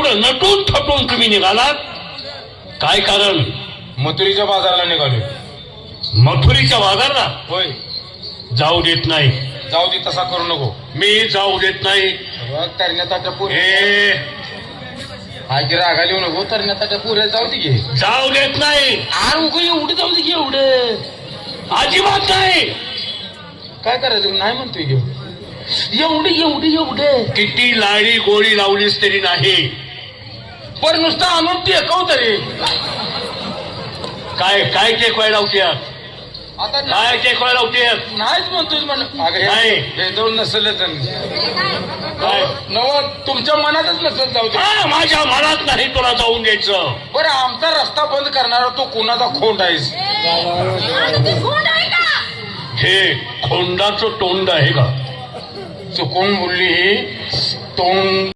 एवढं नटून थटून तुम्ही निघालात, काय कारण? मथुरीच्या बाजारला निघालो. मथुरीच्या बाजारला? होय. जाऊ देत नाही. जाऊ दे, तसा करू नको. मी जाऊ देत नाही. तरण्याताच्या पुरे हे आजी रागा लिहू नको. तरण्याताच्या पुरे जाऊ दे घे. जाऊ देत नाही. एवढं जाऊ दे घे. एवढं अजिबात नाही. काय करायचं? नाही म्हणतोय घेऊ. एवढं एवढं एवढं किती लाडी गोळी लावलीस तरी नाही. पण नुसतं आणून टेकव तरी. काय काय टेकवाय लावत्यात? आता काय टेकवाय लावत्यात? नाहीच म्हणतोय नाही. हे जाऊन नसेलच. काय नव तुमच्या मनातच नसेल. जाऊ दे. हा, माझ्या मनात नाही तुला जाऊन द्यायचं. बरं, आमचा रस्ता बंद करणारा तो कोणाचा खोंड आहेस? हे खोंडाचं तोंड आहे का? चुकून बोलली ही. तोंड